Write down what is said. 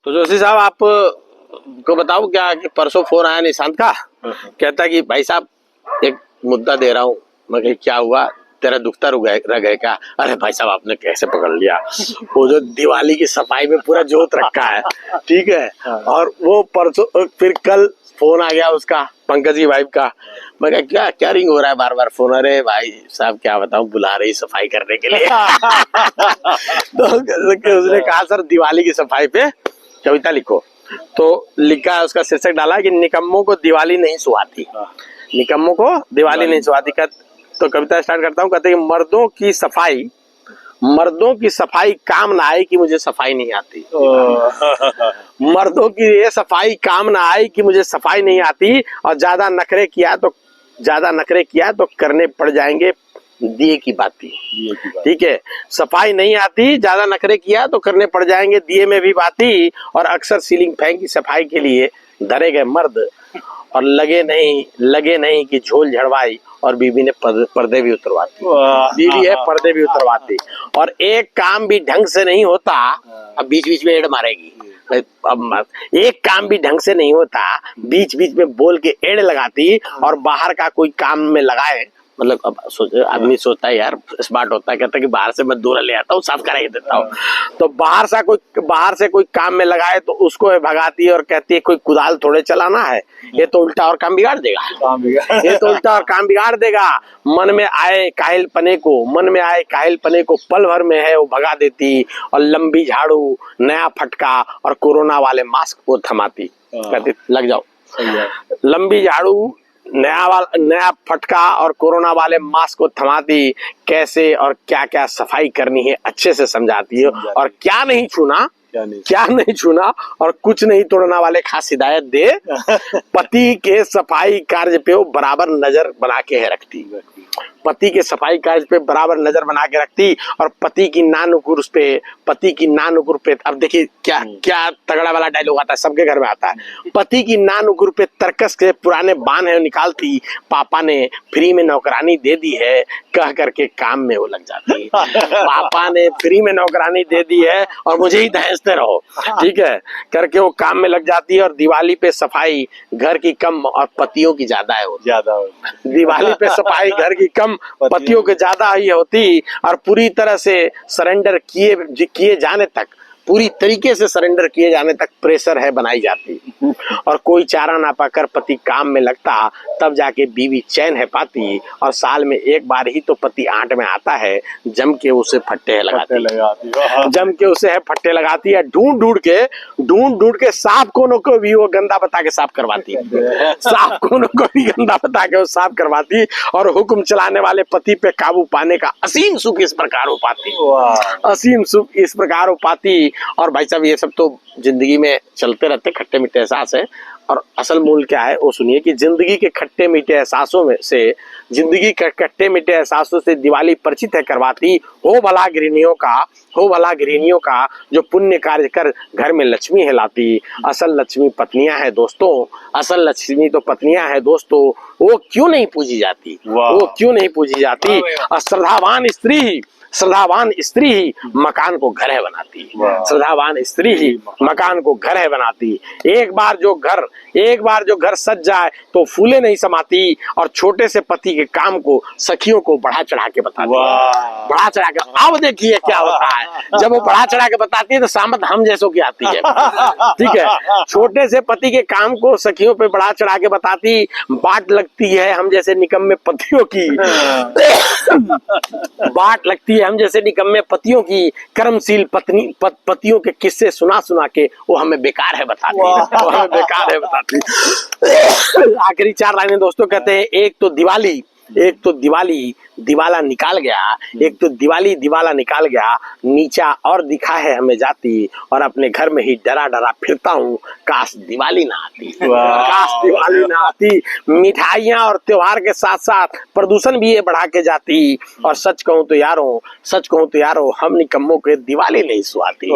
तो जोशी साहब, आप को बताऊं क्या कि परसों फोन आया निशांत का। कहता कि भाई साहब एक मुद्दा दे रहा हूँ। मैं कही क्या हुआ, तेरा दुखता रह गए क्या? अरे भाई साहब आपने कैसे पकड़ लिया। वो जो दिवाली की सफाई में पूरा जोत रखा है, ठीक है। और वो परसों फिर कल फोन आ गया उसका, पंकज की वाइफ का। मैं कहा क्या क्या रिंग हो रहा है बार बार फोन? अरे भाई साहब क्या बताऊं, बुला रही सफाई करने के लिए। तो उसने कहा सर दिवाली की सफाई पे कविता लिखो। तो लिखा, उसका शीर्षक डाला कि निकम्मों को दिवाली नहीं सुहाती। निकम्मों को दिवाली नहीं सुहाती। तो कविता स्टार्ट करता हूँ। कहते हैं मर्दों की सफाई काम ना आई कि मुझे सफाई नहीं आती। मर्दों की ये सफाई काम ना आई कि मुझे सफाई नहीं आती। और ज्यादा नखरे किया तो करने पड़ जाएंगे दिए की बाती। ठीक है, सफाई नहीं आती, ज्यादा नखरे किया तो करने पड़ जाएंगे दिए में भी बाती। और अक्सर सीलिंग फैन की सफाई के लिए धरे गए मर्द, और लगे नहीं कि झोल झड़वाई और बीवी ने पर्दे भी उतरवाती। बीवी है पर्दे भी उतरवाती। और एक काम भी ढंग से नहीं होता, अब बीच बीच में एड़ मारेगी। अब एक काम भी ढंग से नहीं होता, बीच बीच में बोल के एड़ लगाती। और बाहर का कोई काम में लगाए, मतलब अब सोचे आदमी सोचता है यार स्मार्ट होता है, कहता है कि बाहर से मैं दूर ले आता हूँ, साफ करा ही देता हूँ। तो बाहर से कोई काम में लगाए तो उसको भगाती है और कहती है कोई कुदाल थोड़े चलाना है, ये तो उल्टा और काम बिगाड़ देगा। मन में आए काहिल पने को पल भर में है वो भगा देती। और लंबी झाड़ू, नया फटका और कोरोना वाले मास्क को थमाती। कहती लग जाओ। लंबी झाड़ू, नया फटका और कोरोना वाले मास्क को थमाती। कैसे और क्या क्या सफाई करनी है अच्छे से समझाती है। और क्या नहीं छूना और कुछ नहीं तोड़ना वाले खास हिदायत दे। पति के सफाई कार्य पे वो बराबर नजर बना के रखती। और पति की नानुकुर पे अब देखिए क्या तगड़ा वाला डायलॉग आता है, सबके घर में आता है। पति की नानुकुर पे तरकस के पुराने बान है निकालती। पापा ने फ्री में नौकरानी दे दी है, कह करके काम में वो लग जाती। पापा ने फ्री में नौकरानी दे दी है और मुझे ही दहेजते रहो, ठीक है, करके वो काम में लग जाती है। और दिवाली पे सफाई घर की कम और पतियों की ज्यादा है। दिवाली पे सफाई घर की कम, पतियों के ज्यादा ही होती। और पूरी तरह से सरेंडर किए जाने तक, पूरी तरीके से सरेंडर किए जाने तक प्रेशर है बनाई जाती। और कोई चारा ना पाकर पति काम में लगता, तब जाके बीवी चैन है पाती। और साल में एक बार ही तो पति आंट में आता है, जम के उसे फट्टे लगाती है। ढूंढ के सांप कोनों को भी वो गंदा बता के साफ करवाती। और हुक्म चलाने वाले पति पे काबू पाने का असीम सुख इस प्रकार हो पाती। और भाई साहब ये सब तो जिंदगी में चलते रहते खट्टे मीठे एहसास है। और असल मूल क्या है वो सुनिए कि जिंदगी के खट्टे मीठे एहसासों से दिवाली परिचित है करवाती। हो भला गृहिणियों का जो पुण्य कार्य कर घर में लक्ष्मी है लाती। असल लक्ष्मी तो पत्नियां हैं दोस्तों, वो क्यों नहीं पूजी जाती। और श्रद्धावान स्त्री ही मकान को घर है बनाती। एक बार जो घर सज जाए तो फूले नहीं समाती। और छोटे से पति के काम को सखियों को बढ़ा चढ़ा के बताती। अब देखिए क्या होता है, जब वो बढ़ा चढ़ा के बताती है तो सामत हम जैसों की आती है, ठीक है। छोटे से पति के काम को सखियों पे बढ़ा चढ़ा के बताती। बाट लगती है हम जैसे निकम्मे पतियों की कर्मशील पतियों के किस्से सुना के वो हमें बेकार है बताती। आखिरी 4 लाइनें दोस्तों कहते हैं, एक तो दिवाला निकाल गया, नीचा और दिखा है हमें जाती। और अपने घर में ही डरा फिरता हूँ, काश दिवाली ना आती। मिठाइयाँ और त्योहार के साथ साथ प्रदूषण भी ये बढ़ा के जाती। और सच कहूँ तो यारो हम निकम्मों के दिवाली नहीं सुहाती।